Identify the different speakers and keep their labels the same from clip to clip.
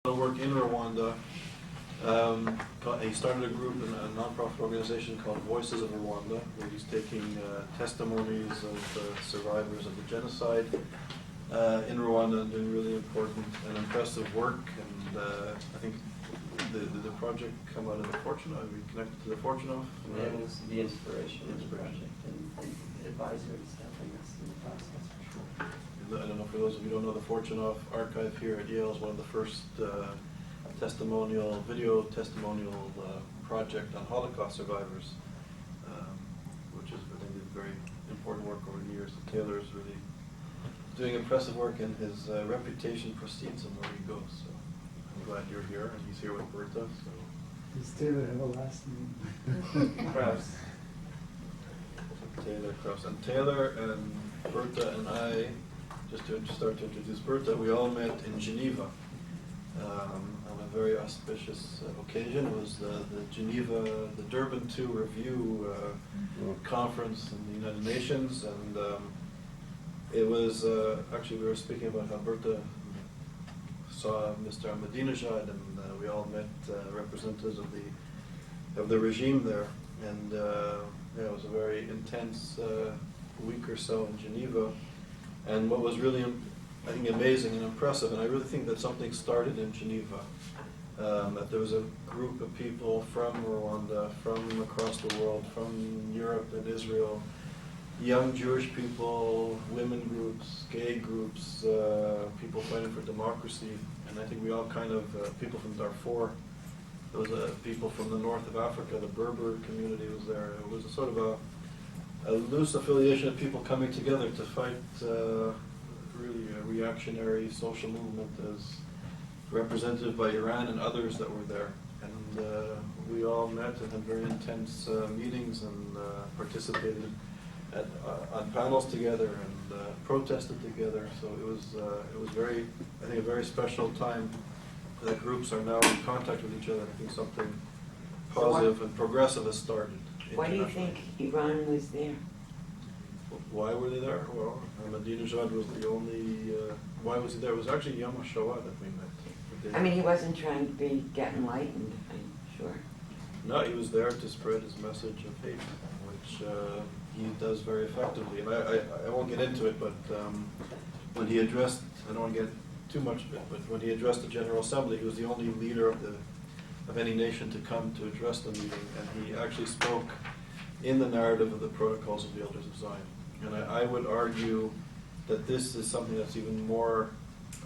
Speaker 1: work in Rwanda. He started a group, a non-profit organization called Voices of Rwanda, where he's taking testimonies of survivors of the genocide in Rwanda and doing really important and impressive work. And I think the project come out of the Fortunov. Are we connected to the Fortunov?
Speaker 2: Yeah, it was the inspiration of the project and advisory stuff, I guess, in the process for sure.
Speaker 1: I don't know, for those of you who don't know, the Fortunov archive here at Yale is one of the first video testimonial project on Holocaust survivors, which is, I think, very important work over the years. Taylor is really doing impressive work, and his reputation precedes him where he goes. So I'm glad you're here, and he's here with Berthe. So.
Speaker 3: Does Taylor have a last name?
Speaker 2: Kraus.
Speaker 1: Taylor Kraus. And Taylor and Berthe and I, just to start to introduce Berthe, we all met in Geneva on a very auspicious occasion. It was the Durban 2 Review conference in the United Nations, and it was, actually we were speaking about how Berthe saw Mr. Ahmadinejad, and we all met representatives of the regime there, and yeah, it was a very intense week or so in Geneva. And what was really, I think, amazing and impressive, and I really think that something started in Geneva, that there was a group of people from Rwanda, from across the world, from Europe and Israel, young Jewish people, women groups, gay groups, people fighting for democracy, and I think we all kind of, people from Darfur, there was people from the north of Africa, the Berber community was there. It was a sort of a loose affiliation of people coming together to fight really a reactionary social movement as represented by Iran and others that were there. And we all met and had very intense meetings and participated on panels together and protested together. So it was very, I think, a very special time that groups are now in contact with each other. I think something positive and progressive has started.
Speaker 4: Why do you think Iran was there?
Speaker 1: Why were they there? Well, Ahmadinejad was the only. Why was he there? It was actually Yom HaShoah that we met.
Speaker 4: I mean, he wasn't trying to get enlightened, I'm sure.
Speaker 1: No, he was there to spread his message of hate, which he does very effectively. And I won't get into it, but when he addressed, I don't want to get too much of it, but when he addressed the General Assembly, he was the only leader of any nation to come to address the meeting, and he actually spoke in the narrative of the Protocols of the Elders of Zion. And I would argue that this is something that's even more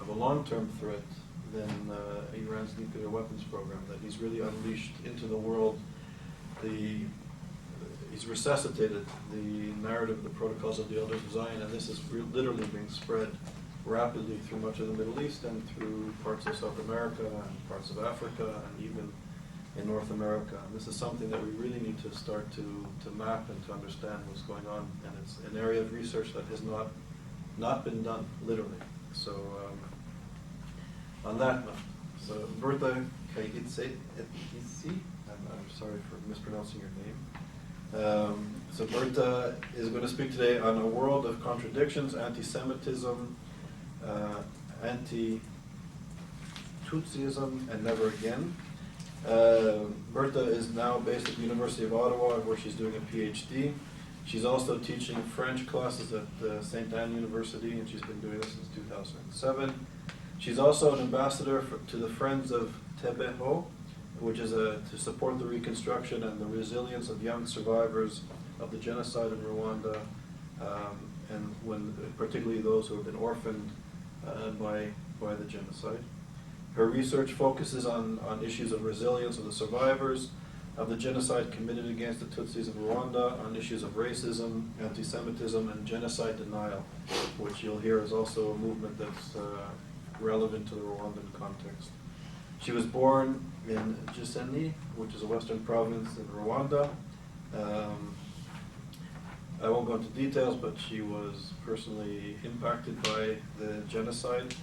Speaker 1: of a long-term threat than Iran's nuclear weapons program, that he's really unleashed into the world he's resuscitated the narrative of the Protocols of the Elders of Zion, and this is literally being spread rapidly through much of the Middle East and through parts of South America and parts of Africa and even in North America. And this is something that we really need to start to map and to understand what's going on. And it's an area of research that has not been done, literally. So on that note, so Berthe Kayitesi, I'm sorry for mispronouncing your name. So Berthe is going to speak today on a world of contradictions, anti-Semitism, anti-Tutsyism, and never again. Berthe is now based at the University of Ottawa, where she's doing a PhD. She's also teaching French classes at St. Anne University, and she's been doing this since 2007. She's also an ambassador to the Friends of Tebeho, which is to support the reconstruction and the resilience of young survivors of the genocide in Rwanda, and particularly those who have been orphaned by the genocide. Her research focuses on issues of resilience of the survivors of the genocide committed against the Tutsis of Rwanda, on issues of racism, anti-Semitism, and genocide denial, which you'll hear is also a movement that's relevant to the Rwandan context. She was born in Gisenyi, which is a western province in Rwanda. I won't go into details, but she was personally impacted by the genocide.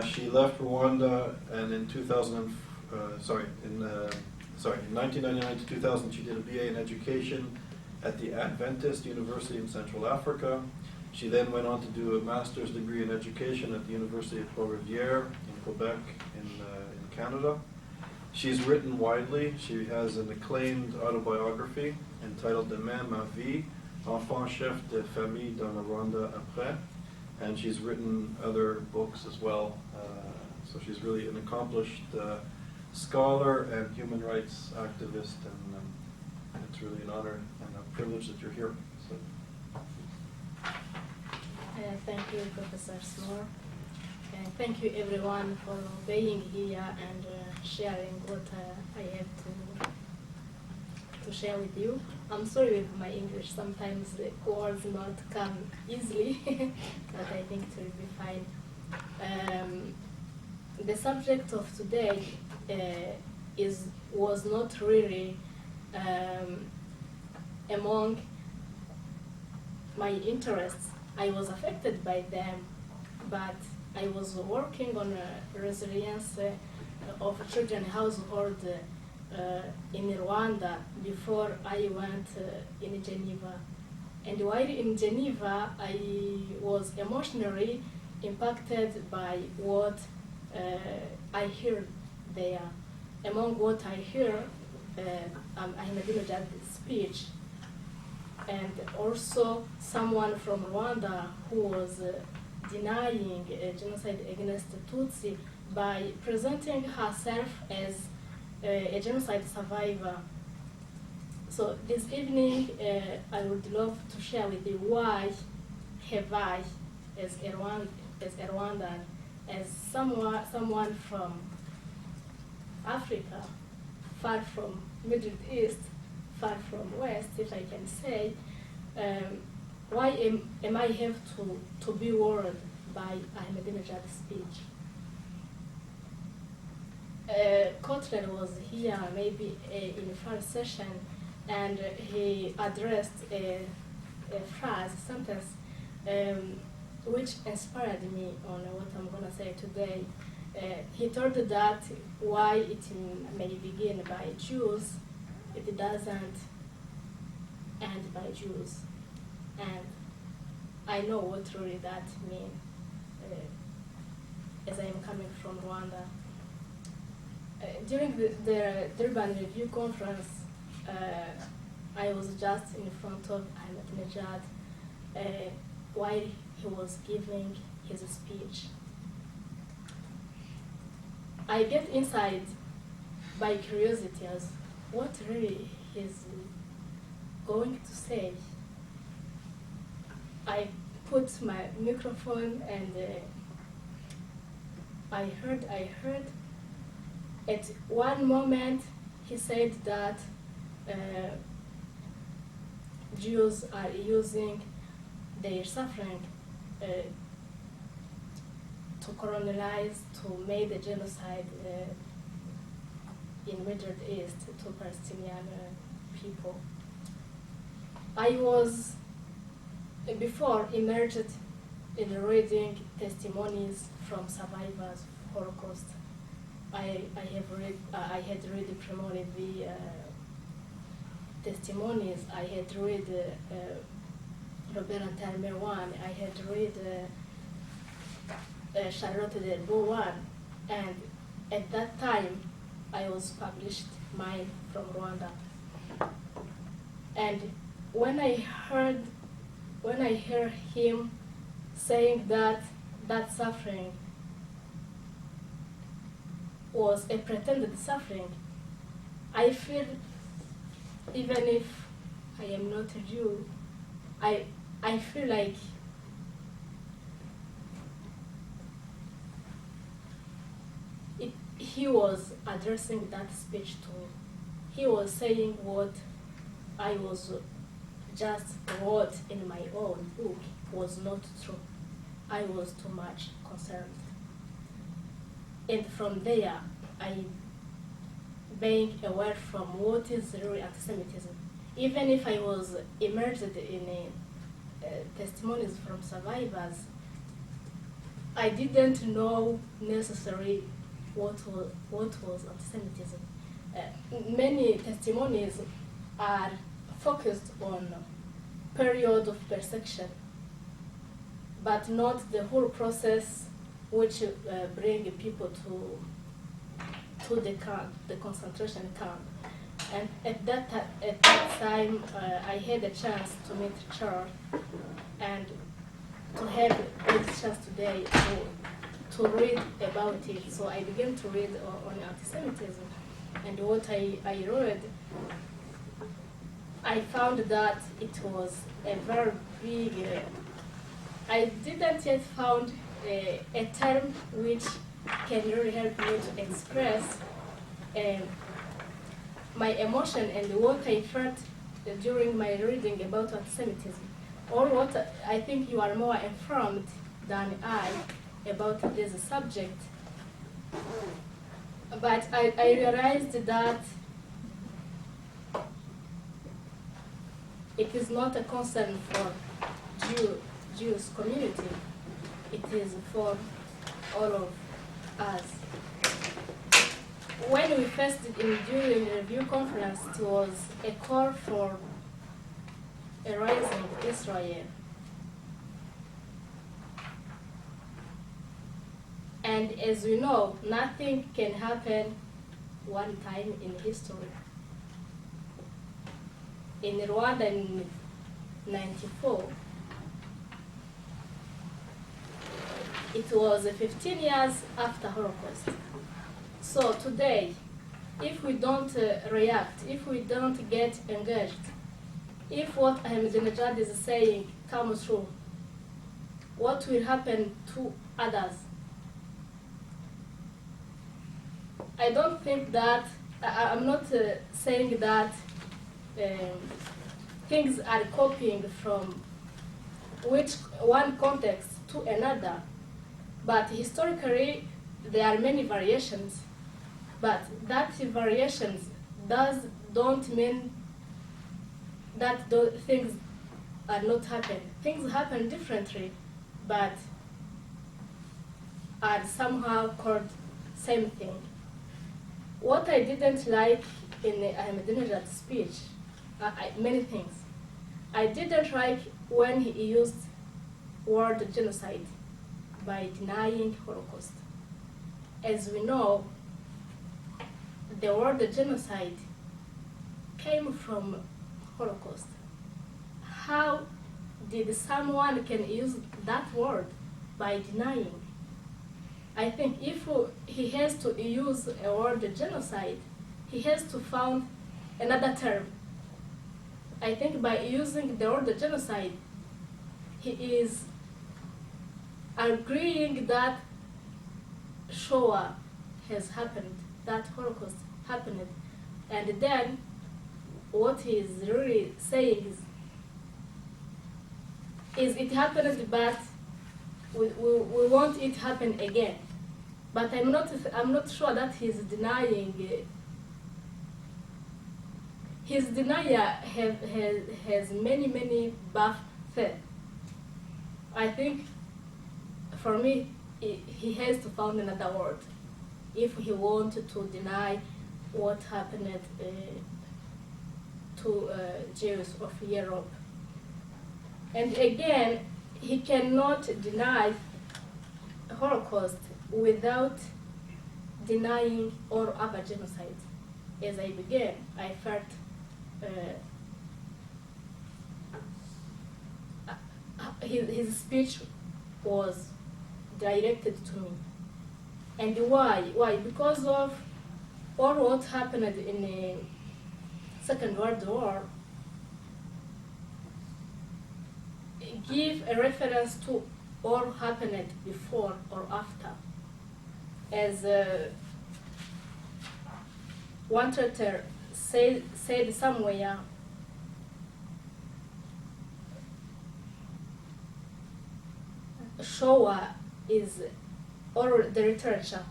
Speaker 1: She left Rwanda, and in 1999 to 2000, she did a BA in education at the Adventist University in Central Africa. She then went on to do a master's degree in education at the University of Trois-Rivières in Quebec in Canada. She's written widely. She has an acclaimed autobiography entitled Demain ma vie, enfant chef de famille dans le Rwanda après, and she's written other books as well. So she's really an accomplished scholar and human rights activist, and it's really an honor and a privilege that you're here. So.
Speaker 5: Thank you, Professor Smore. And thank you, everyone, for being here and sharing what I have to share with you. I'm sorry with my English. Sometimes the words not come easily, but I think it will be fine. The subject of today was not really among my interests. I was affected by them, but I was working on resilience of children household in Rwanda before I went in Geneva. And while in Geneva, I was emotionally impacted by what I heard there. Among what I hear, Ahmadinejad's speech, and also someone from Rwanda who was denying genocide against Tutsi by presenting herself as a genocide survivor. So this evening, I would love to share with you why have I, as a Rwandan, as someone from Africa, far from Middle East, far from West, if I can say, why am I have to be worried by Ahmadinejad's speech? Kotler was here maybe in the first session, and he addressed a sentence, which inspired me on what I'm going to say today. He told that why it may begin by Jews, it doesn't end by Jews. And I know what really that means, as I am coming from Rwanda. During the Durban Review Conference, I was just in front of Ahmadinejad while he was giving his speech. I get inside by curiosity as what really he's going to say. I put my microphone and I heard. At one moment, he said that Jews are using their suffering to colonize, to make the genocide in Middle East to Palestinian people. I was before immersed in reading testimonies from survivors of Holocaust. I had read primarily the testimonies. I had read Robert Antalme one. I had read Charlotte Delbo one, and at that time I was published mine from Rwanda. And when I heard him saying that suffering was a pretended suffering, I feel, even if I am not a Jew, I feel like he was addressing that speech to me. He was saying what I was just wrote in my own book was not true. I was too much concerned. And from there, I being aware from what is really anti-Semitism. Even if I was immersed in testimonies from survivors, I didn't know necessarily what was anti-Semitism. Many testimonies are focused on period of persecution, but not the whole process which bring people to the camp, the concentration camp. And at that time, I had a chance to meet Charles, and to have this chance today to read about it. So I began to read on anti-Semitism, and what I read, I found that it was a very big. I didn't yet found a term which can really help me to express my emotion and what I felt during my reading about anti-Semitism. Or what I think you are more informed than I about this subject. But I realized that it is not a concern for Jewish community. It is for all of us. When we first during the review conference, it was a call for a rising Israel. And as we know, nothing can happen one time in history. In Rwanda in 1994, it was 15 years after Holocaust. So today, if we don't react, if we don't get engaged, if what Ahmadinejad is saying comes true, what will happen to others? I don't think that, I'm not saying that things are copying from which one context to another, but historically there are many variations, but that variations don't mean that things are not happening. Things happen differently, but are somehow called same thing. What I didn't like in Ahmadinejad's speech, many things. I didn't like when he used word genocide by denying Holocaust. As we know, the word genocide came from Holocaust. How did someone can use that word by denying? I think if he has to use a word genocide, he has to find another term. I think by using the word genocide, he is agreeing that Shoah has happened, that Holocaust happened, and then what he is really saying is it happened, but we want it to happen again. But I'm not sure that he's denying. His denial has many buff things. I think for me, he has to find another word if he wanted to deny what happened to Jews of Europe. And again, he cannot deny Holocaust without denying all other genocides. As I began, I felt his speech was directed to me. And why? Why? Because of all what happened in the Second World War. Give a reference to all happened before or after. As one traitor said somewhere, Shoah is, or the literature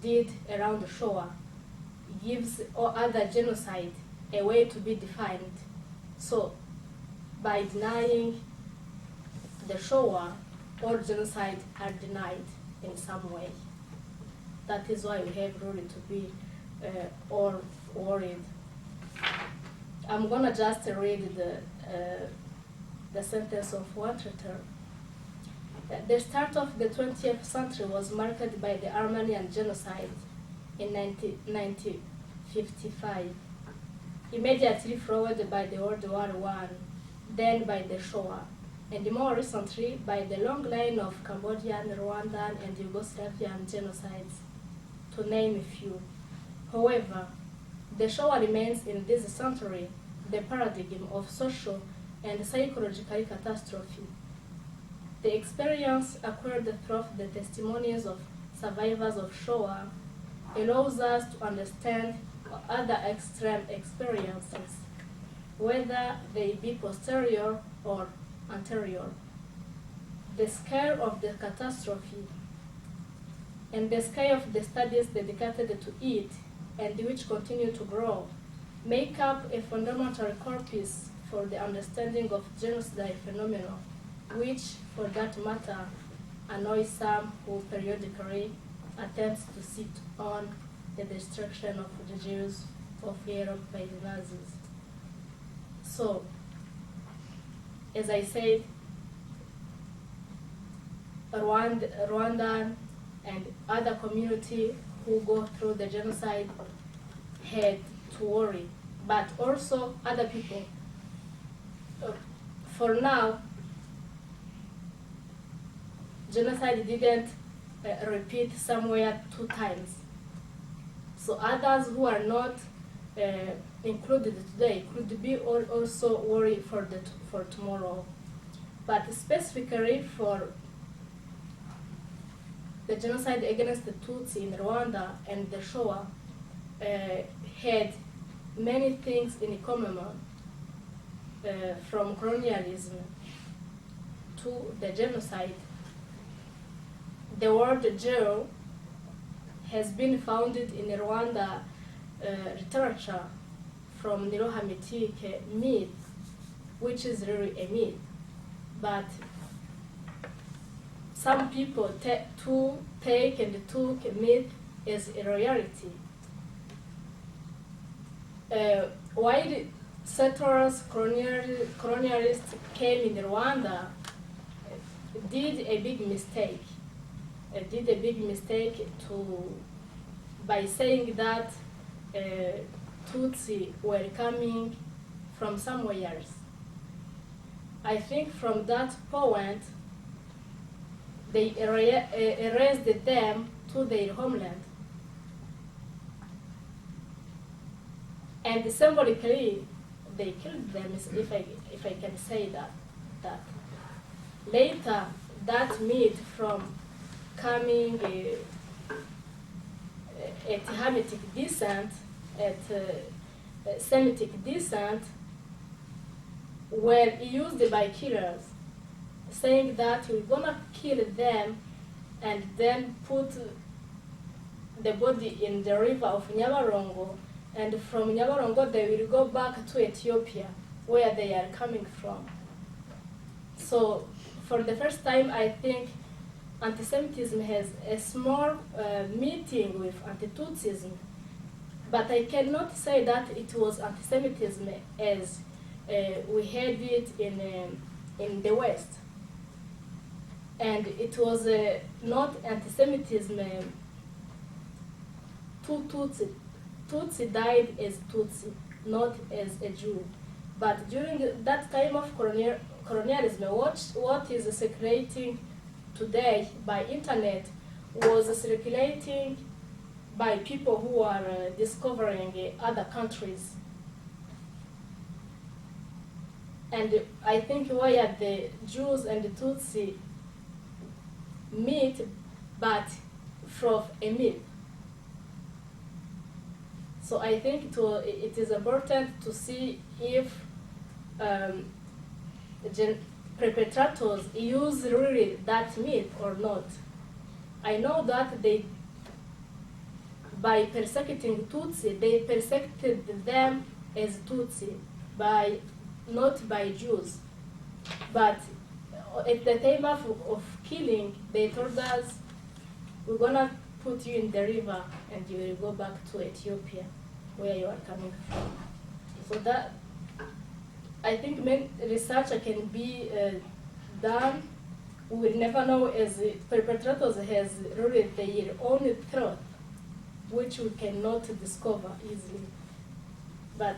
Speaker 5: did around Shoah, gives all other genocide a way to be defined. So by denying the Shoah, all genocide are denied in some way. That is why we have really to be all worried. I'm gonna just read the sentence of one traitor. The start of the 20th century was marked by the Armenian genocide. in 1955, immediately followed by the World War I, then by the Shoah, and more recently by the long line of Cambodian, Rwandan, and Yugoslavian genocides, to name a few. However, the Shoah remains in this century the paradigm of social and psychological catastrophe. The experience acquired through the testimonies of survivors of Shoah allows us to understand other extreme experiences, whether they be posterior or anterior. The scale of the catastrophe and the scale of the studies dedicated to it, and which continue to grow, make up a fundamental corpus for the understanding of genocide phenomena, which, for that matter, annoys some who periodically attempt to sit on the destruction of the Jews of Europe by the Nazis. So, as I said, Rwandan and other community who go through the genocide had to worry, but also other people. For now, genocide didn't repeat somewhere 2 times. So others who are not included today could be also worried for tomorrow. But specifically for the genocide against the Tutsi in Rwanda and the Shoah had many things in common, from colonialism to the genocide. The word Jew has been founded in Rwanda literature from Nilo-Hamitic myth, which is really a myth. But some people take and took myth as a reality. While settlers, colonialists came in Rwanda, did a big mistake. By saying that Tutsi were coming from somewhere else. I think from that point, they erased them to their homeland. And symbolically, they killed them, if I can say that. Later, that myth from coming at Hamitic descent, at Semitic descent, were used by killers, saying that we're gonna kill them and then put the body in the river of Nyabarongo, and from Nyabarongo they will go back to Ethiopia, where they are coming from. So for the first time, I think anti-Semitism has a small meeting with anti-Tutsism, but I cannot say that it was anti-Semitism as we had it in the West. And it was not anti-Semitism to Tutsi. Tutsi died as Tutsi, not as a Jew. But during that time of colonialism, what is circulating today by internet was circulating by people who are discovering other countries. And I think where the Jews and the Tutsi meet, but from a myth. So I think it is important to see if perpetrators use really that myth or not. I know that by persecuting Tutsi, they persecuted them as Tutsi, not by Jews. But at the time of killing, they told us, we're gonna put you in the river and you will go back to Ethiopia, where you are coming from. So that, I think research can be done. We will never know, as perpetrators has really their own truth. which we cannot discover easily. But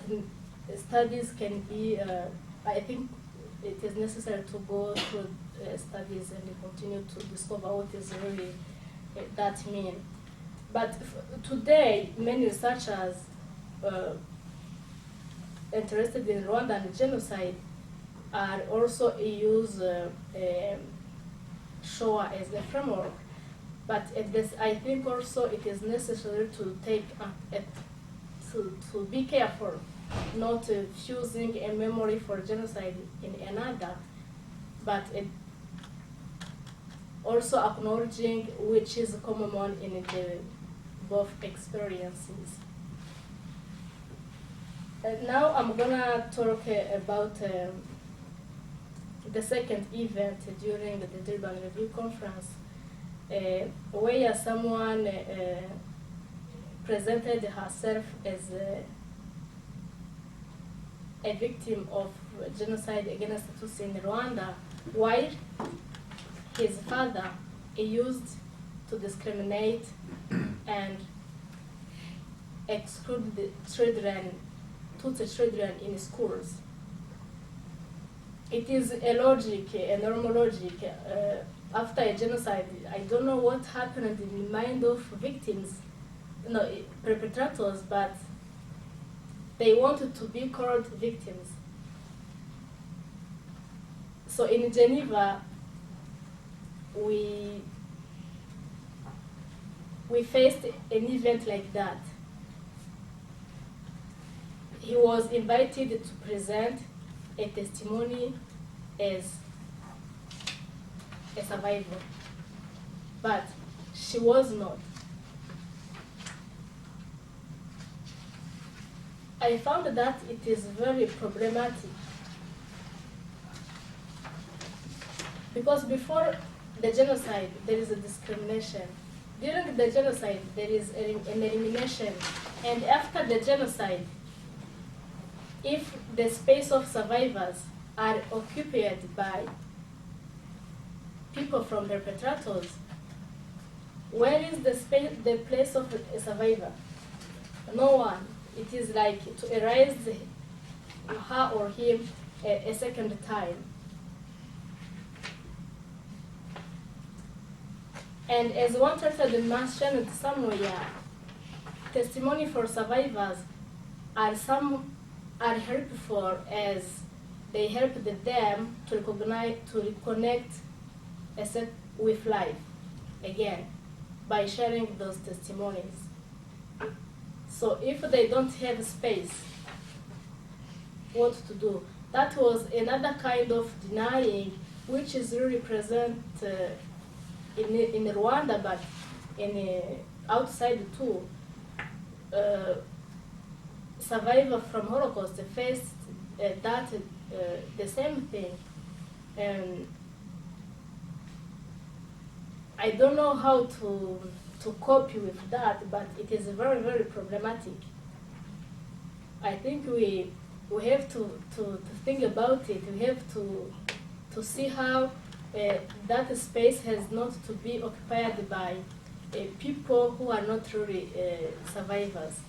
Speaker 5: studies can be, I think it is necessary to go through studies and continue to discover what is really that mean. But today, many researchers interested in Rwandan genocide are also use Shoah as a framework. But I think also it is necessary to take to be careful, not fusing a memory for genocide in another, but also acknowledging which is common in the both experiences. Now I'm gonna talk about the second event during the Durban Review Conference, where someone presented herself as a victim of genocide against Tutsi in Rwanda, while his father used to discriminate and exclude the children, Tutsi children in schools. It is a logic, a normal logic. After a genocide, I don't know what happened in the mind of victims, no, perpetrators, but they wanted to be called victims. So in Geneva, we faced an event like that. He was invited to present a testimony as a survivor, but she was not. I found that it is very problematic because before the genocide there is a discrimination. During the genocide there is an elimination, and after the genocide, if the space of survivors are occupied by people from perpetrators, where is the place of a survivor? No one. It is like to erase her or him a second time. And as one person mentioned somewhere, testimony for survivors are helpful as they help them to recognize, to reconnect with life again by sharing those testimonies. So if they don't have space, what to do? That was another kind of denying, which is really present in Rwanda, but outside too. Survivors from Holocaust faced the same thing. And I don't know how to cope with that, but it is very, very problematic. I think we have to think about it. We have to see how that space has not to be occupied by people who are not really survivors.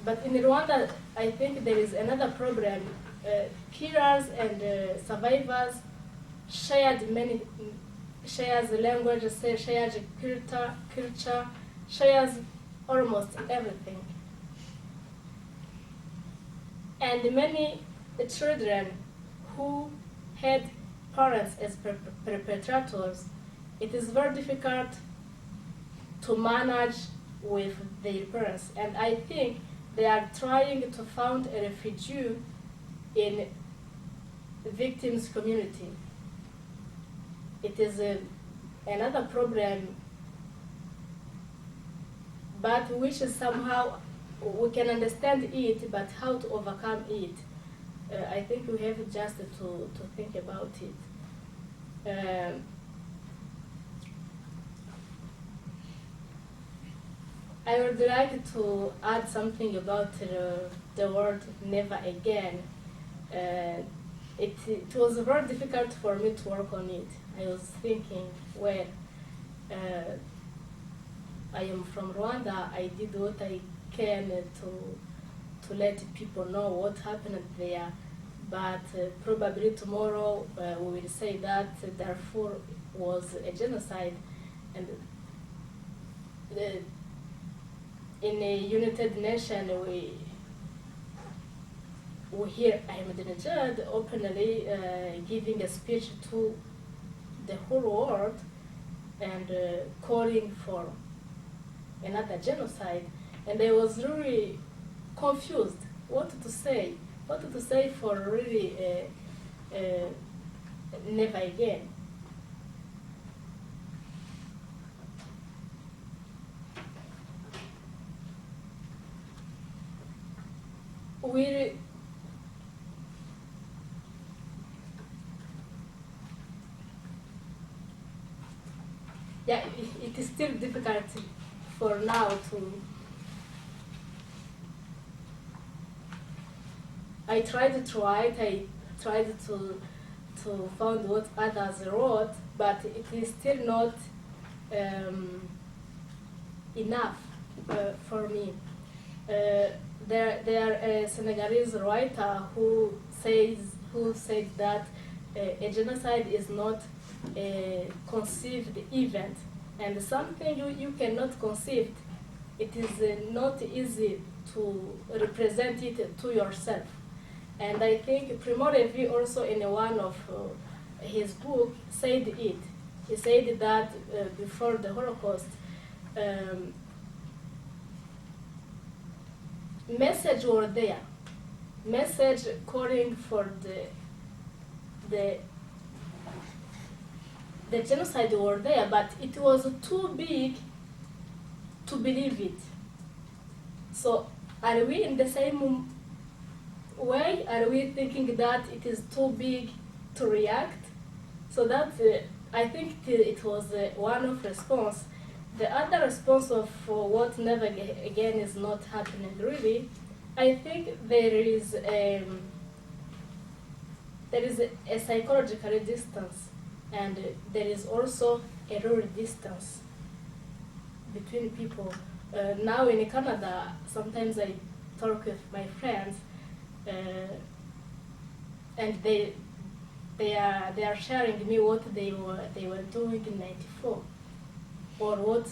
Speaker 5: But in Rwanda, I think there is another problem. Killers and survivors shared the language, shares culture, shares almost everything. And many children who had parents as perpetrators, it is very difficult to manage with their parents. And I think they are trying to found a refugee in the victims' community. It is another problem, but which is somehow, we can understand it, but how to overcome it. I think we have just to think about it. I would like to add something about the word never again. It was very difficult for me to work on it. I was thinking, well, I am from Rwanda. I did what I can to let people know what happened there. But probably tomorrow we will say that Darfur was a genocide, and in a United Nations we hear Ahmadinejad openly giving a speech to the whole world and calling for another genocide, and I was really confused what to say for really never again. Yeah, it is still difficult for now to. I tried to write. I tried to find what others wrote, but it is still not enough for me. There a Senegalese writer who said that a genocide is not a conceived event, and something you cannot conceive, it is not easy to represent it to yourself. And I think Primo Levi also in one of his book said it. He said that before the Holocaust, message were there, message calling for the genocide were there, but it was too big to believe it. So are we in the same way? Are we thinking that it is too big to react? So that I think it was one of response. The other response of what never again is not happening really, I think there is a psychological distance, and there is also a real distance between people. Now in Canada, sometimes I talk with my friends, and they are sharing me what they were doing in '94, or what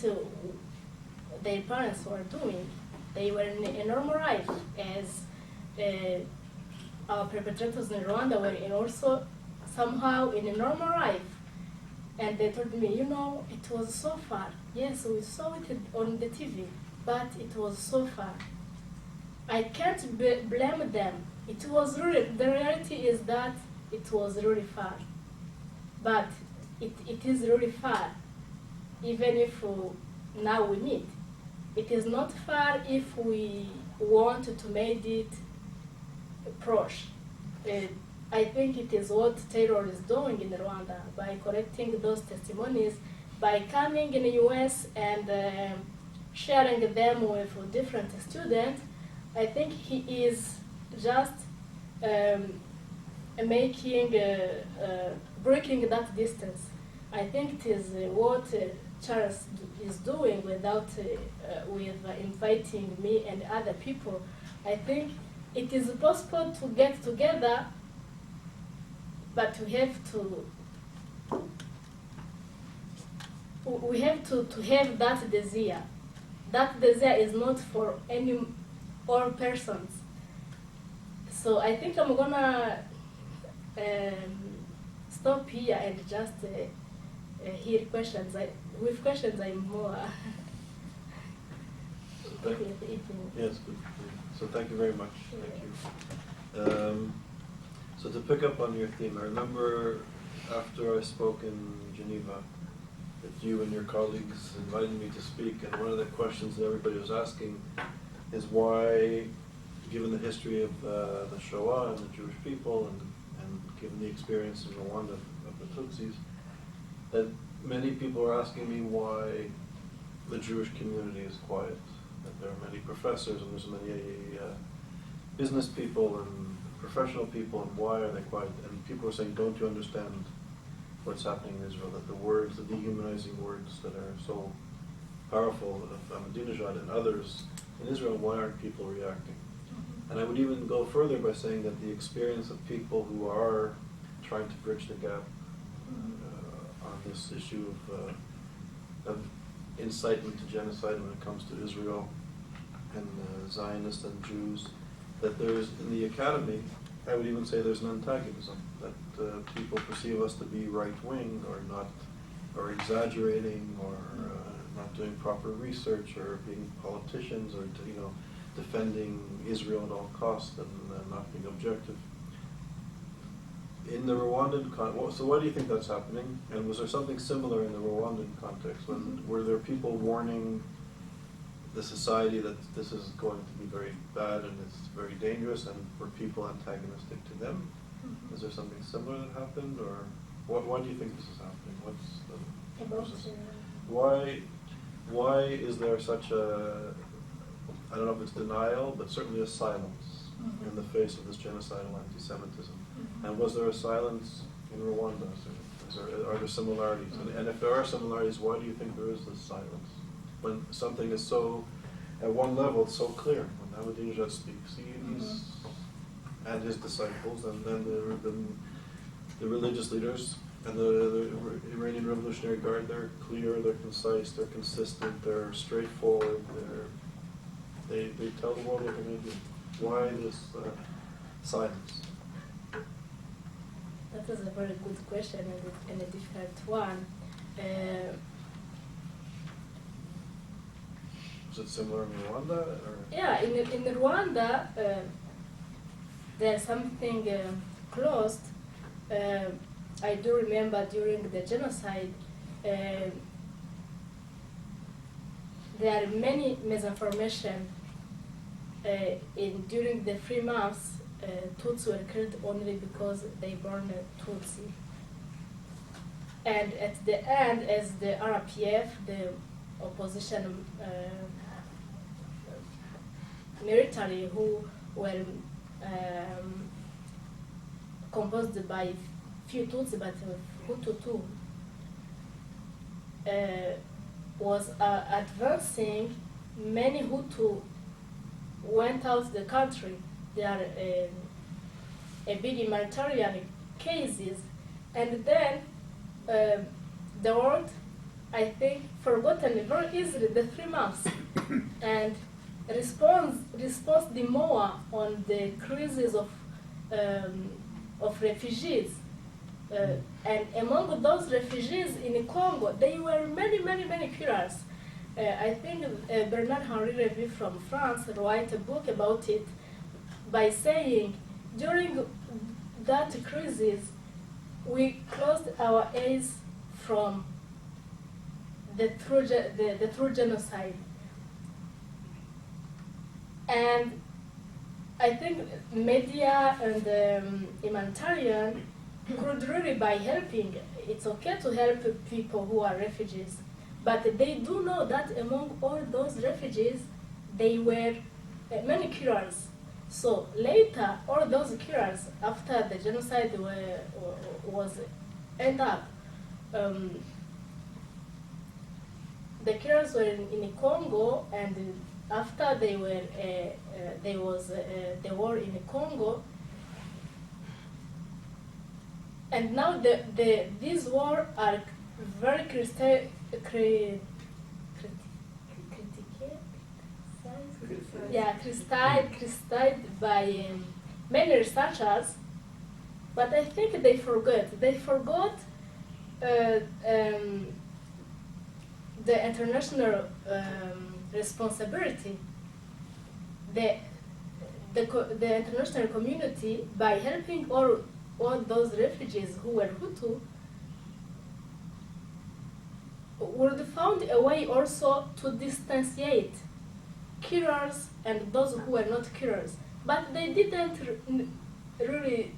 Speaker 5: their parents were doing. They were in a normal life, as our perpetrators in Rwanda were also somehow in a normal life. And they told me, it was so far. Yes, we saw it on the TV, but it was so far. I can't blame them. It was really, the reality is that it was really far. But it is really far, even if now we meet. It is not far if we want to make it approach. I think it is what Taylor is doing in Rwanda by collecting those testimonies, by coming in the US and sharing them with different students. I think he is just breaking that distance. I think it is what Charles is doing without with inviting me and other people. I think it is possible to get together, but we have to have that desire. That desire is not for all persons. So I think I'm gonna stop here and just hear questions. With questions, I'm more.
Speaker 1: Yes, good. So thank you very much. Thank you. So to pick up on your theme, I remember after I spoke in Geneva that you and your colleagues invited me to speak, and one of the questions that everybody was asking is why, given the history of the Shoah and the Jewish people, and given the experience in Rwanda of the Tutsis, that many people are asking me why the Jewish community is quiet, that there are many professors and there's many business people and professional people, and why are they quiet? And people are saying, don't you understand what's happening in Israel, that the words, the dehumanizing words that are so powerful of Ahmadinejad and others in Israel, why aren't people reacting? And I would even go further by saying that the experience of people who are trying to bridge the gap on this issue of incitement to genocide when it comes to Israel and Zionists and Jews, that there's, in the academy, I would even say there's an antagonism, that people perceive us to be right-wing or exaggerating or not doing proper research or being politicians or, defending Israel at all costs and not being objective. In the Rwandan context, so why do you think that's happening? And was there something similar in the Rwandan context? Were there people warning the society that this is going to be very bad and it's very dangerous, and were people antagonistic to them? Is there something similar that happened, or why do you think this is happening? What's the process? Why is there such a, I don't know if it's denial, but certainly a silence in the face of this genocidal anti-Semitism? And was there a silence in Rwanda? Are there similarities? And if there are similarities, why do you think there is this silence? When something is so, at one level, it's so clear. When Ahmadinejad speaks, he's and his disciples, and then the religious leaders and the Iranian Revolutionary Guard, they're clear, they're concise, they're consistent, they're straightforward, they tell the world what they're going to do. Why this silence?
Speaker 5: That is a very good question and a difficult one.
Speaker 1: Is it similar in Rwanda? Or?
Speaker 5: Yeah, in Rwanda, there's something closed. I do remember during the genocide, there are many misinformation. During the 3 months, Tutsi were killed only because they burned Tutsi. And at the end, as the RPF, the opposition military, who were composed by few Tutsi, but Hutu too, was advancing, many Hutu went out the country. There are a big humanitarian cases, and then the world, I think, forgotten very easily the 3 months, and response the more on the crisis of refugees. And among those refugees in Congo, they were many killers. I think Bernard-Henri Lévy from France wrote a book about it by saying, during that crisis, we closed our eyes from the true genocide. And I think media and humanitarian could really, by helping, it's okay to help people who are refugees, but they do know that among all those refugees, they were many killers. So later, all those killers, after the genocide was end up, the killers were in Congo, and after there was the war in Congo, and now these wars are very criticized by many researchers, but I think they forgot the international responsibility. The international community, by helping all those refugees who were Hutu, would found a way also to distanciate killers and those who were not killers. But they didn't really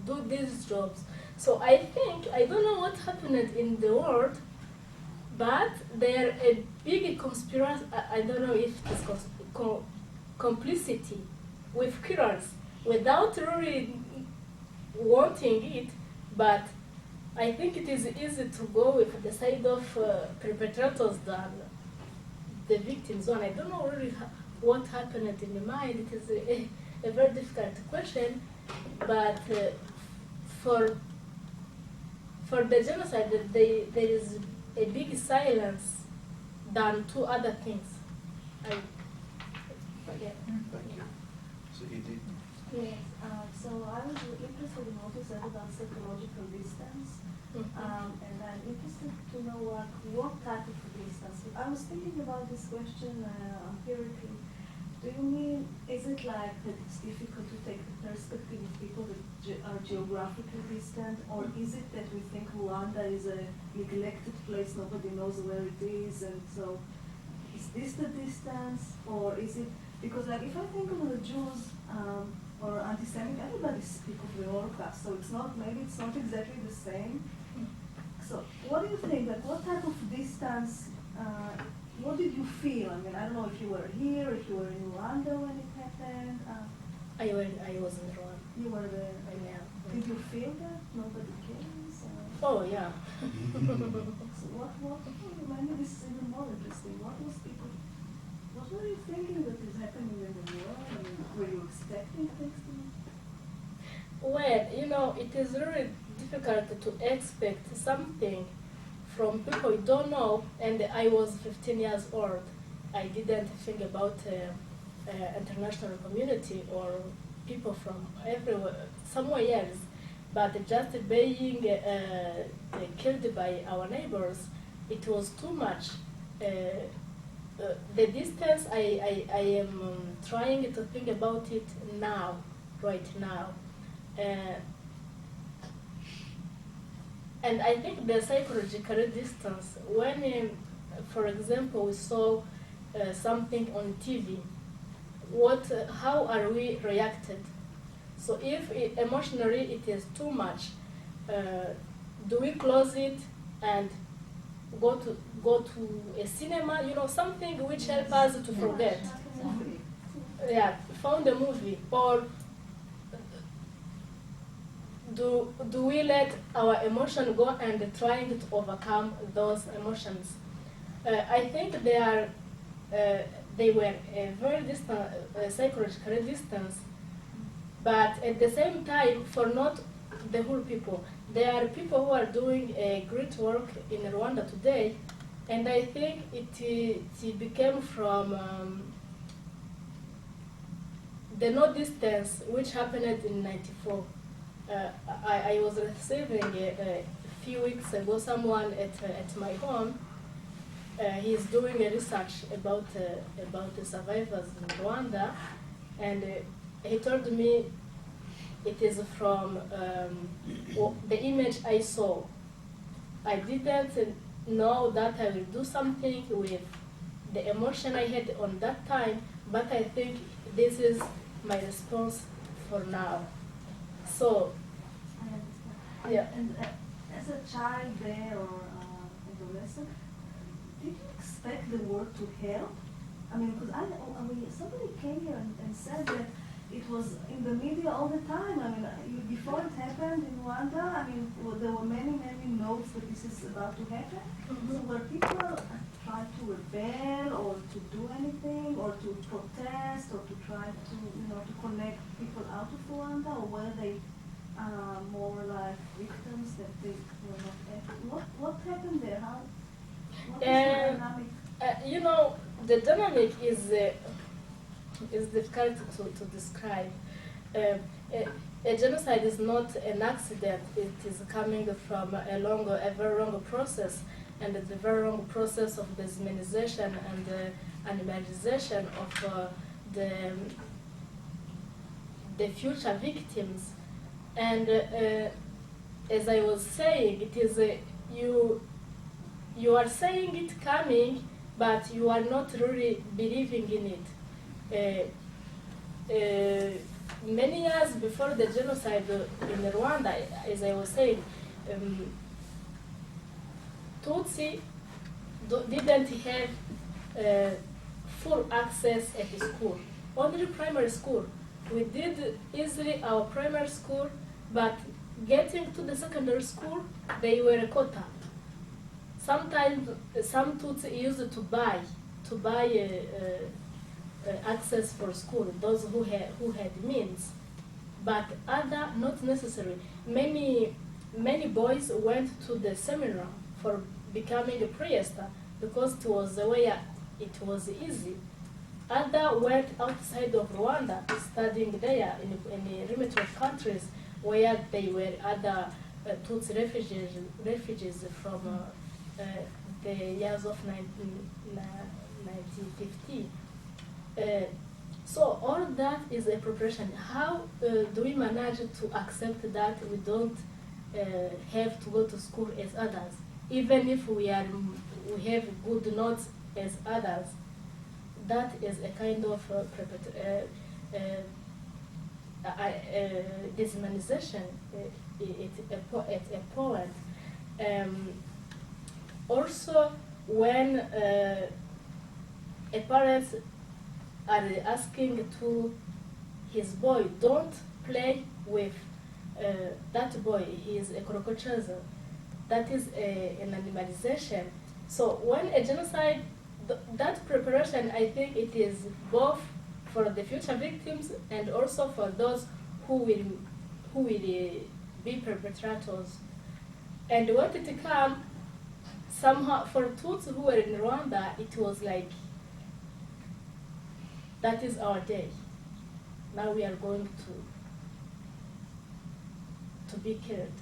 Speaker 5: do these jobs. So I think, I don't know what happened in the world, but there are a big conspiracy, I don't know if it's complicity with killers without really wanting it, but I think it is easy to go with the side of perpetrators the victim's own. I don't know really what happened in the mind. It is a very difficult question, but for the genocide, there is a big silence than two other things. I forget.
Speaker 1: Thank you. So Edith.
Speaker 6: Yes, so I was interested in what you said about psychological distance, and I'm interested to know what type of distance. I was thinking about this question empirically. Do you mean, is it like that it's difficult to take the perspective of people that are geographically distant, or is it that we think Rwanda is a neglected place, nobody knows where it is, and so is this the distance, or is it, because like if I think of the Jews, or anti-Semitic, everybody speak of the Holocaust, so it's not, maybe it's not exactly the same. So what do you think, like what type of distance, what did you feel? I mean, I don't know if you were here, if you were in Rwanda when it happened.
Speaker 5: I was in Rwanda.
Speaker 6: You were there.
Speaker 5: Yeah.
Speaker 6: Did you feel that nobody cares?
Speaker 5: Oh yeah.
Speaker 6: So maybe this is even more interesting. What were you thinking that is happening in the world? I mean, were you expecting things to be?
Speaker 5: Well, it is really difficult to expect something from people you don't know, and I was 15 years old. I didn't think about international community or people from everywhere, somewhere else, but just being killed by our neighbors, it was too much. The distance, I am trying to think about it now, right now. And I think the psychological distance, when, for example, we saw something on TV, how are we reacted? So if emotionally it is too much, do we close it and go to a cinema? Something which helps us to forget. Yeah, found a movie, or do we let our emotion go and trying to overcome those emotions? I think they were a very distant psychological distance, but at the same time, for not the whole people. There are people who are doing a great work in Rwanda today, and I think it became from the no distance which happened in '94. I was receiving a few weeks ago someone at my home. He is doing a research about the survivors in Rwanda, and he told me it is from the image I saw. I didn't know that I will do something with the emotion I had on that time, but I think this is my response for now. So, yeah.
Speaker 6: And as a child there or adolescent, did you expect the war to help? I mean, because somebody came here and said that it was in the media all the time. I mean, before it happened in Rwanda, I mean, there were many notes that this is about to happen. So were people trying to rebel or to do anything or to protest or to try to, to connect people out of Rwanda, or were they more like victims that they were not active? What happened there? What is the dynamic?
Speaker 5: The dynamic is difficult to describe. A genocide is not an accident. It is coming from a very long process, and it's a very long process of dehumanization and animalization of the future victims. And as I was saying, it is you are saying it coming, but you are not really believing in it. Many years before the genocide in Rwanda, as I was saying, Tutsi didn't have full access at school, only primary school. We did easily our primary school, but getting to the secondary school, they were a quota. Sometimes some Tutsi used to buy to buy access for school, those who had means, but other not necessary. Many boys went to the seminar for becoming a priest because it was the way it was easy. Other went outside of Rwanda, studying there in remote countries where they were other Tutsi refugees from the years of 1950. So all that is a preparation. How do we manage to accept that we don't have to go to school as others, even if we have good notes as others? That is a kind of dehumanization at a point. Also, when a parent are asking to his boy, don't play with that boy, he is a crocodile. That is an animalization. So when a genocide, that preparation, I think it is both for the future victims and also for those who will be perpetrators. And when it come, somehow for Tutsi who were in Rwanda, it was like, that is our day. Now we are going to be killed.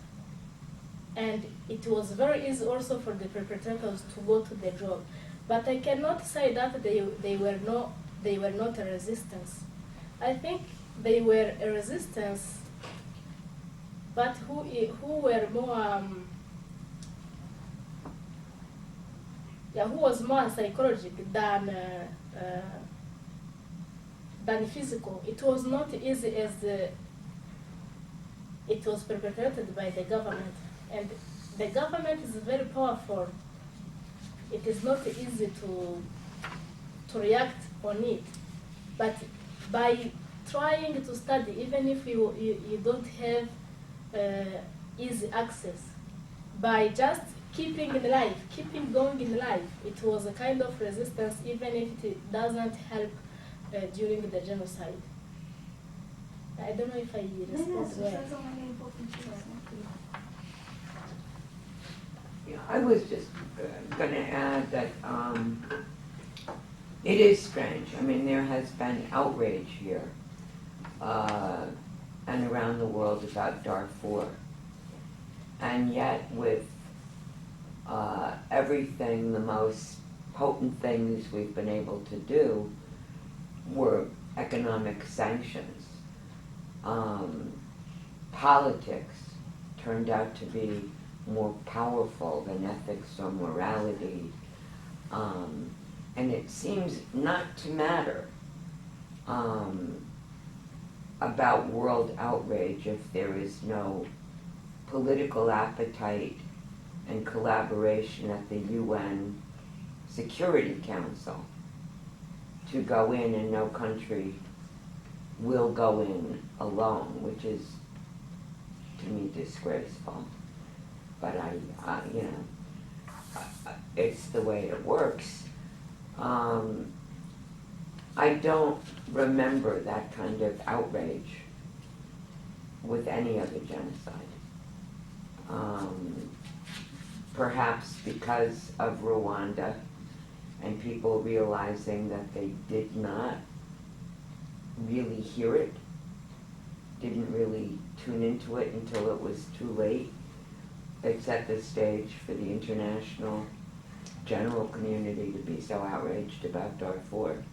Speaker 5: And it was very easy also for the perpetrators to go to the job. But I cannot say that they were not a resistance. I think they were a resistance, but who were more who was more psychological than physical. It was not easy as it was perpetrated by the government, and the government is very powerful. It is not easy to react on it, but by trying to study, even if you don't have easy access, by just keeping in life, keeping going in life, it was a kind of resistance, even if it doesn't help during the genocide. I don't know if I respond well.
Speaker 6: That's all really important to us.
Speaker 4: Yeah, I was just going to add that it is strange. I mean, there has been outrage here and around the world about Darfur. And yet with everything, the most potent things we've been able to do were economic sanctions. Politics turned out to be more powerful than ethics or morality, and it seems not to matter about world outrage if there is no political appetite and collaboration at the UN Security Council to go in, and no country will go in alone, which is, to me, disgraceful. But it's the way it works. I don't remember that kind of outrage with any other genocide. Perhaps because of Rwanda and people realizing that they did not really hear it, didn't really tune into it until it was too late. It set the stage for the international general community to be so outraged about Darfur.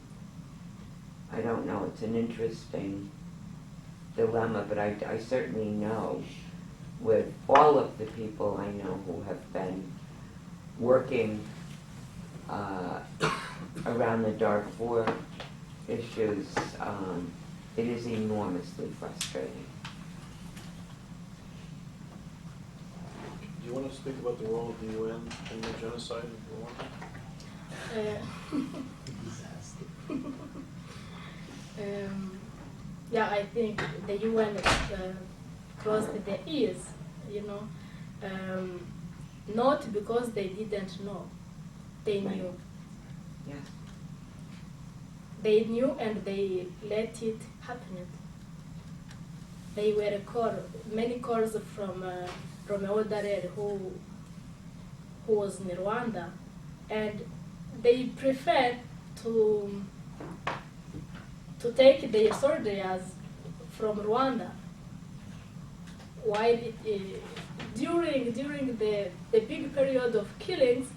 Speaker 4: I don't know, it's an interesting dilemma, but I certainly know with all of the people I know who have been working around the Darfur issues, it is enormously frustrating.
Speaker 1: Do you want to speak about the role of the UN in the genocide of Rwanda?
Speaker 3: Disaster.
Speaker 5: Yeah, I think the UN closed their ears, not because they didn't know, they
Speaker 4: Right.
Speaker 5: knew.
Speaker 4: Yeah.
Speaker 5: they knew and they let it happen. They were many calls from Romeo Dallaire, who was in Rwanda, and they prefer to take their soldiers from Rwanda. While during the big period of killings,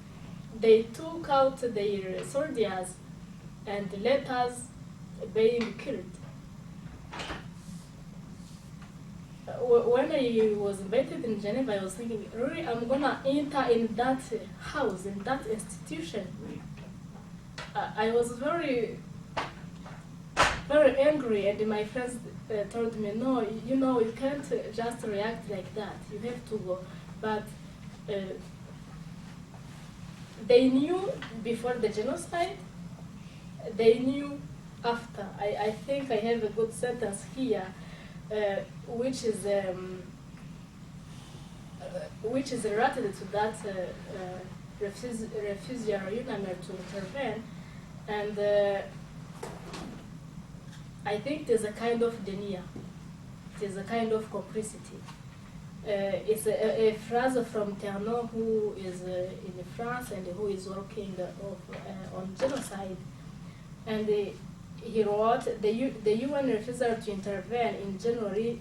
Speaker 5: they took out their soldiers and let us being killed. When I was invited in Geneva, I was thinking, really, I'm gonna enter in that house, in that institution. I was very, very angry, and my friends told me, no, you can't just react like that. You have to go. But they knew before the genocide. They knew after. I think I have a good sentence here. Which is related to that refusal UNAMIR to intervene, and I think there's a kind of denial, there's a kind of complicity. It's a phrase from Ternon, who is in France and who is working on genocide, and he wrote, the UN refused to intervene in January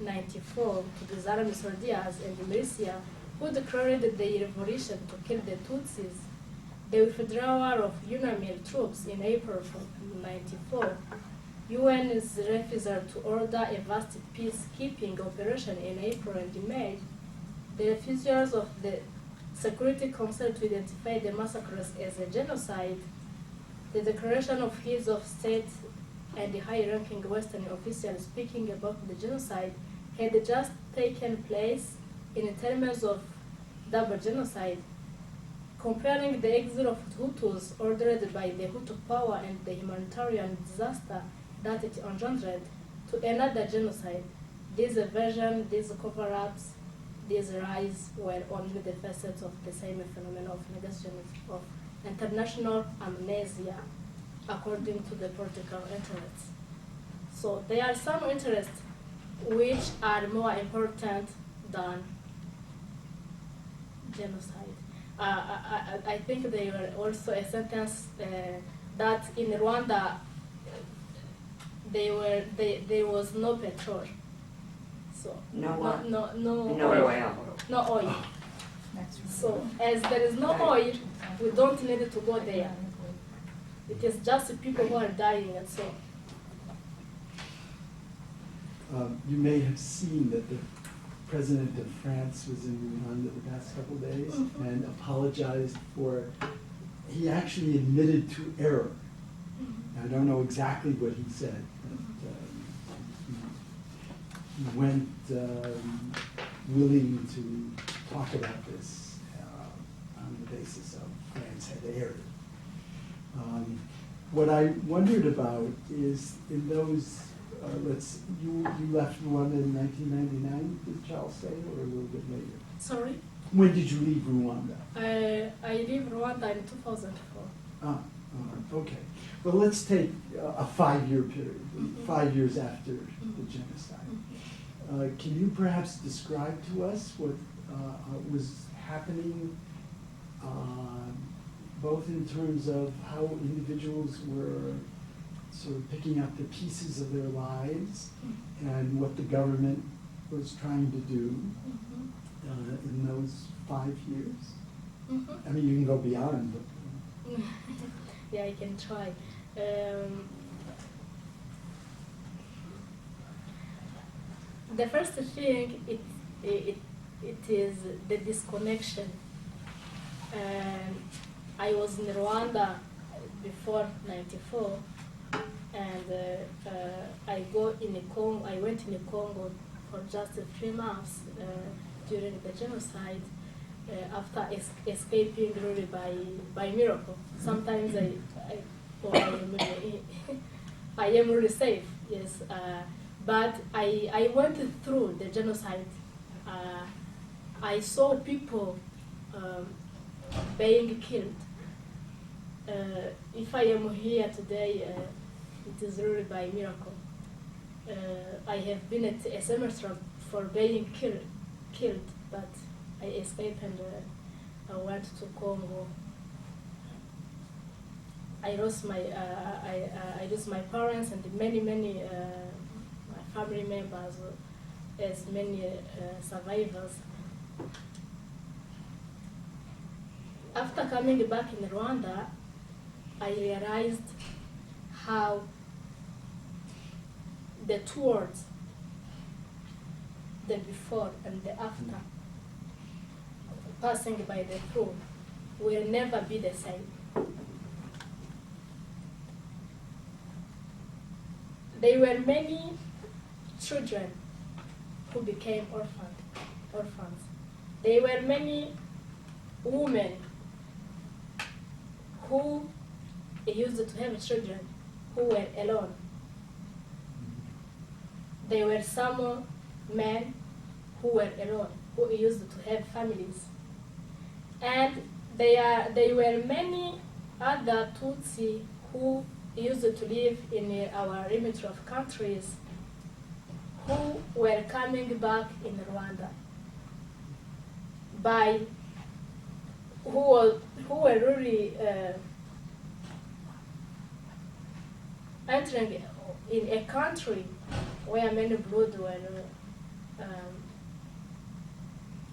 Speaker 5: 1994 to disarm soldiers and militia who declared the revolution to kill the Tutsis. The withdrawal of UNAMIR troops in April 1994, UN's refusal to order a vast peacekeeping operation in April and May, the refusals of the Security Council to identify the massacres as a genocide, the declaration of heads of state and the high-ranking Western officials speaking about the genocide had just taken place in terms of double genocide, comparing the exile of Hutus ordered by the Hutu power and the humanitarian disaster that it engendered to another genocide. These aversion, these cover-ups, these lies were only the facets of the same phenomenon of negation of international amnesia, according to the political interests. So there are some interests which are more important than genocide. I think there were also a sentence that in Rwanda there was no petrol. So
Speaker 4: No what?
Speaker 5: no
Speaker 4: No oil.
Speaker 5: no oil. So as there is no oil, we don't need to go there. It is just people who are dying and so.
Speaker 3: You may have seen that the president of France was in Rwanda the past couple of days and apologized for, he actually admitted to error. I don't know exactly what he said, but he went willing to talk about this on the basis of France had erred. What I wondered about is in those, you left Rwanda in 1999, did Charles say, or a little bit later?
Speaker 5: Sorry?
Speaker 3: When did you leave Rwanda?
Speaker 5: I leave Rwanda in 2004.
Speaker 3: Okay. Well, let's take a 5-year period, 5 years after the genocide. Can you perhaps describe to us what was happening, both in terms of how individuals were sort of picking up the pieces of their lives and what the government was trying to do in those 5 years? I mean, you can go beyond, but...
Speaker 5: Yeah, I can try. The first thing, it is the disconnection. I was in Rwanda before '94, and I went in Congo for just 3 months during the genocide. After escaping really by miracle. Sometimes I am really safe, yes. But I went through the genocide. I saw people being killed. If I am here today, It is really by miracle. I have been at a semester for being killed, but I escaped and I went to Congo. I lost my parents and many my family members, as many survivors. After coming back in Rwanda, I realized how the two words, the before and the after, passing by the through, will never be the same. There were many children who became orphans. There were many women who used to have children who were alone. There were some men who were alone, who used to have families. And there were many other Tutsi who used to live in our limit of countries who were coming back in Rwanda who were really entering in a country where many blood were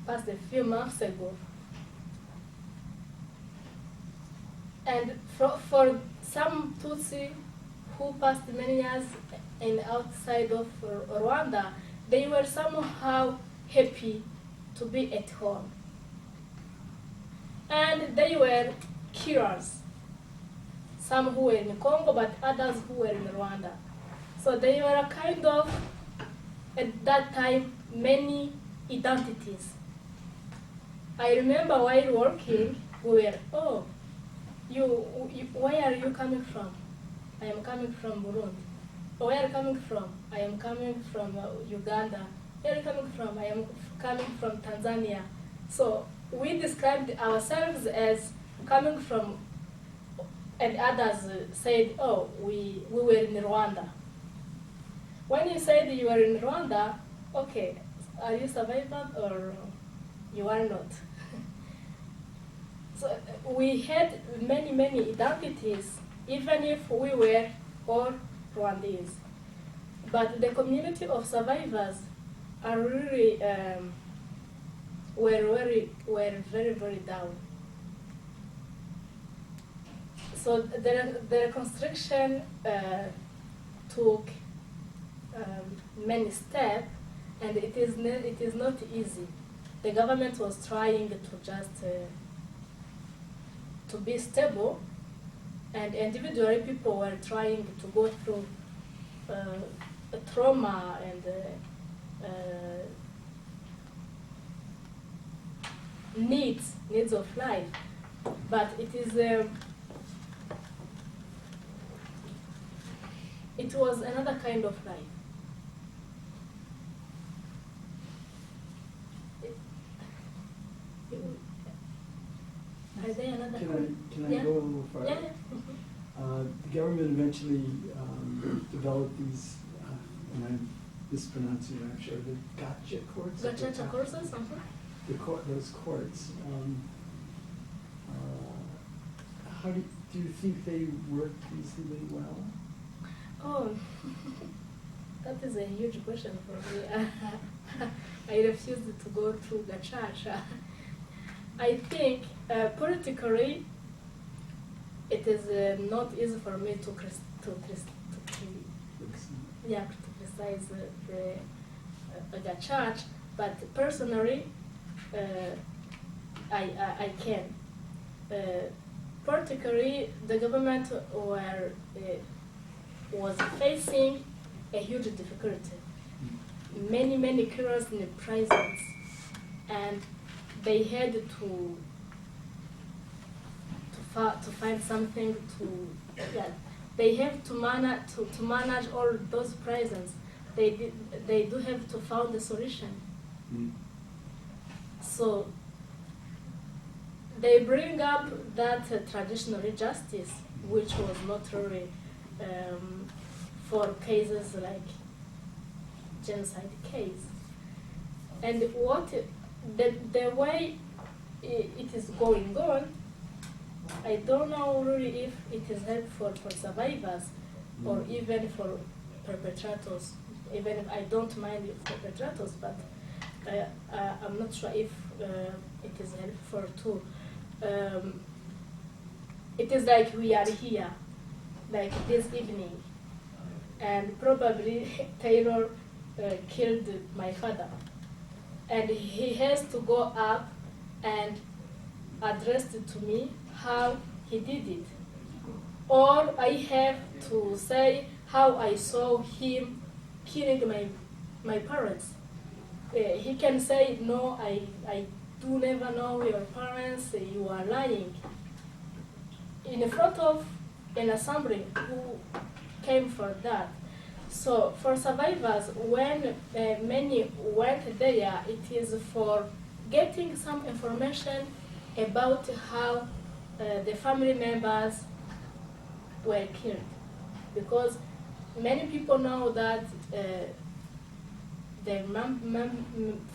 Speaker 5: passed a few months ago. And for some Tutsi who passed many years in outside of Rwanda, they were somehow happy to be at home. And they were curious. Some who were in Congo, but others who were in Rwanda. So they were kind of, at that time, many identities. I remember while working, we were, oh, where are you coming from? I am coming from Burundi. Where are you coming from? I am coming from Uganda. Where are you coming from? I am coming from Tanzania. So we described ourselves as coming from, and others said, oh, we were in Rwanda. When you said you were in Rwanda, okay, are you survivor or you are not? So we had many identities, even if we were all Rwandese. But the community of survivors are really were very down. So the reconstruction took many steps, and it is not easy. The government was trying to just to be stable, and individually people were trying to go through trauma and needs of life. But it was another kind of life. Are there another?
Speaker 3: Can I
Speaker 5: Yeah.
Speaker 3: go a little farther?
Speaker 5: Yeah.
Speaker 3: The government eventually developed these, and I'm mispronouncing it, I'm sure, the gotcha courts.
Speaker 5: Gachacha courses?
Speaker 3: Those courts. How do you think they work reasonably well?
Speaker 5: Oh, that is a huge question for me. I refused to go through Gachacha. I think politically, it is not easy for me to criticize the church, but personally, I can. Politically, the government was facing a huge difficulty. Many killers in the prisons, and they had to find something to. Yeah, they have to manage all those prisons. They do have to find a solution.
Speaker 3: Mm.
Speaker 5: So they bring up that traditional justice, which was not really for cases like genocide case. And what the way it is going on, I don't know really if it is helpful for survivors or even for perpetrators. Even if I don't mind perpetrators, but I'm not sure if it is helpful too. It is like we are here, like this evening, and probably Taylor killed my father, and he has to go up and address it to me how he did it, or I have to say how I saw him killing my parents. He can say, no, I do never know your parents, you are lying. In front of an assembly who came for that. So for survivors, when many went there, it is for getting some information about how the family members were killed. Because many people know that their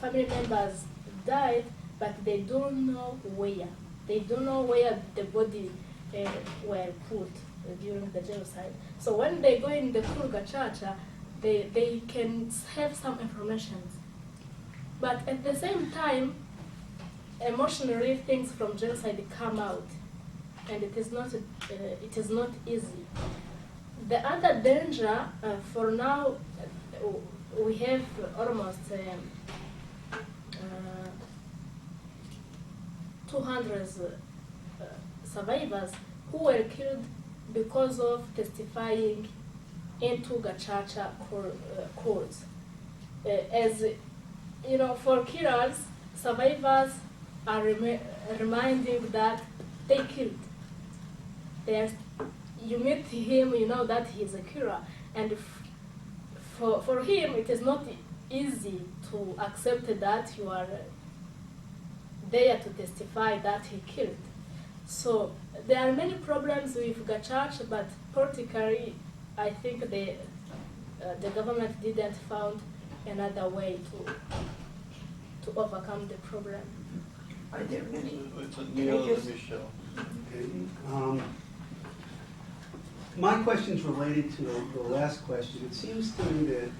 Speaker 5: family members died, but they don't know where. They don't know where the body were put during the genocide. So when they go in the full gacaca, they can have some information. But at the same time, emotionally things from genocide come out, and it is not easy. The other danger for now, we have almost 200 survivors who were killed because of testifying into gacaca courts. As you know, for killers, survivors are reminding that they killed. You meet him, you know that he's a killer, and for him it is not easy to accept that you are there to testify that he killed. So there are many problems with gacaca, but particularly I think the government didn't found another way to overcome the problem.
Speaker 4: Are there any?
Speaker 1: It's a Neil and Michelle.
Speaker 7: Okay. My question's related to the last question. It seems to me that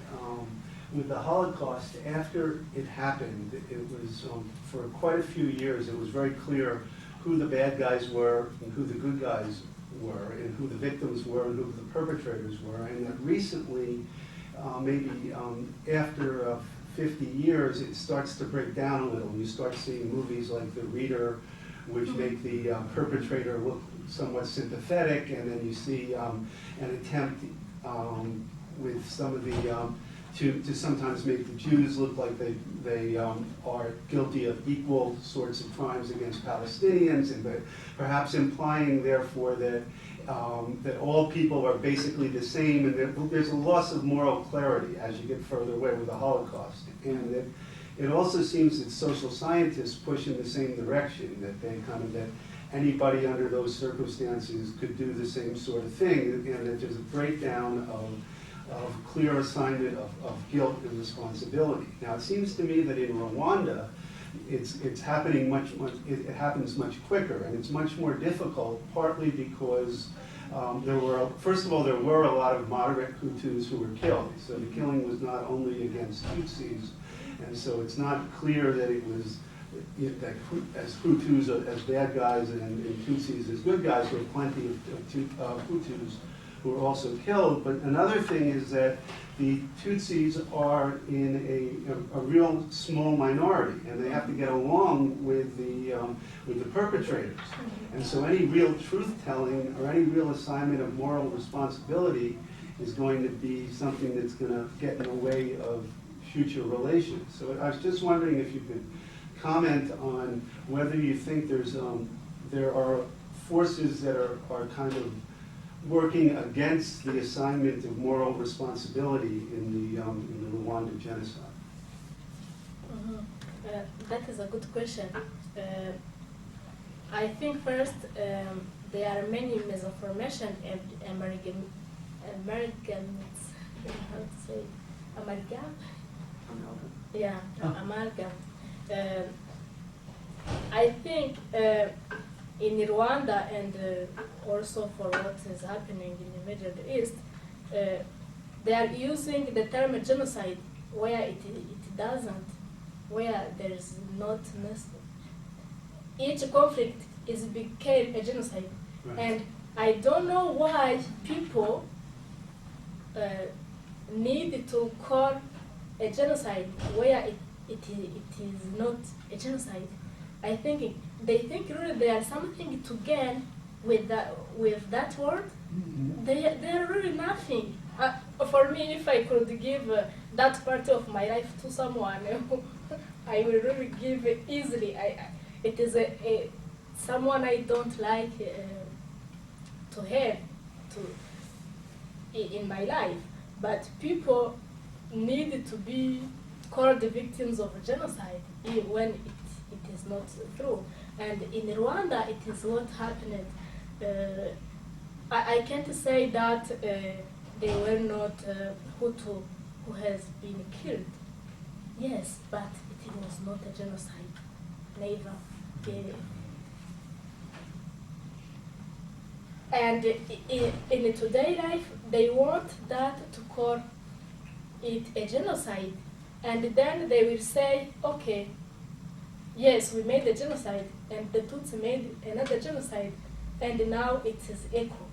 Speaker 7: with the Holocaust, after it happened, it was for quite a few years, it was very clear who the bad guys were and who the good guys were and who the victims were and who the perpetrators were. And that recently, maybe after 50 years, it starts to break down a little. You start seeing movies like The Reader, which make the perpetrator look somewhat sympathetic, and then you see an attempt with some of the to sometimes make the Jews look like they are guilty of equal sorts of crimes against Palestinians, and perhaps implying therefore that that all people are basically the same, and there's a loss of moral clarity as you get further away with the Holocaust, and that it also seems that social scientists push in the same direction, that they that anybody under those circumstances could do the same sort of thing, and that there's a breakdown of clear assignment of guilt and responsibility. Now, it seems to me that in Rwanda, it's happening it happens much quicker, and it's much more difficult, partly because first of all, there were a lot of moderate Hutus who were killed, so the killing was not only against Tutsis, and so it's not clear that it was that as Hutus as bad guys and Tutsis as good guys. There were plenty of Hutus who were also killed. But another thing is that the Tutsis are in a real small minority, and they have to get along with the perpetrators. And so any real truth-telling or any real assignment of moral responsibility is going to be something that's going to get in the way of future relations. So I was just wondering if you could comment on whether you think there are forces that are kind of working against the assignment of moral responsibility in the Rwanda genocide.
Speaker 5: That is a good question. I think first there are many misinformation amalgams, how to say, amalgam?
Speaker 2: Amalgam.
Speaker 5: Yeah,
Speaker 3: Oh.
Speaker 5: amalgam. I think in Rwanda and also for what is happening in the Middle East, they are using the term genocide where it doesn't, where there is not each conflict is became a genocide,
Speaker 7: Right.
Speaker 5: and I don't know why people need to call a genocide where it is not a genocide. I think they think really there is something to gain with that word.
Speaker 3: Mhm.
Speaker 5: They are really nothing. For me, if I could give that part of my life to someone, I will really give it easily. It is someone I don't like to have in my life, but people need to be called the victims of genocide when it is not true. And in Rwanda, it is what happened. I can't say that they were not Hutu who has been killed. Yes, but it was not a genocide. Never. And in today life, they want that to call it a genocide. And then they will say, okay, yes, we made a genocide, and the Tutsi made another genocide, and now it is equal.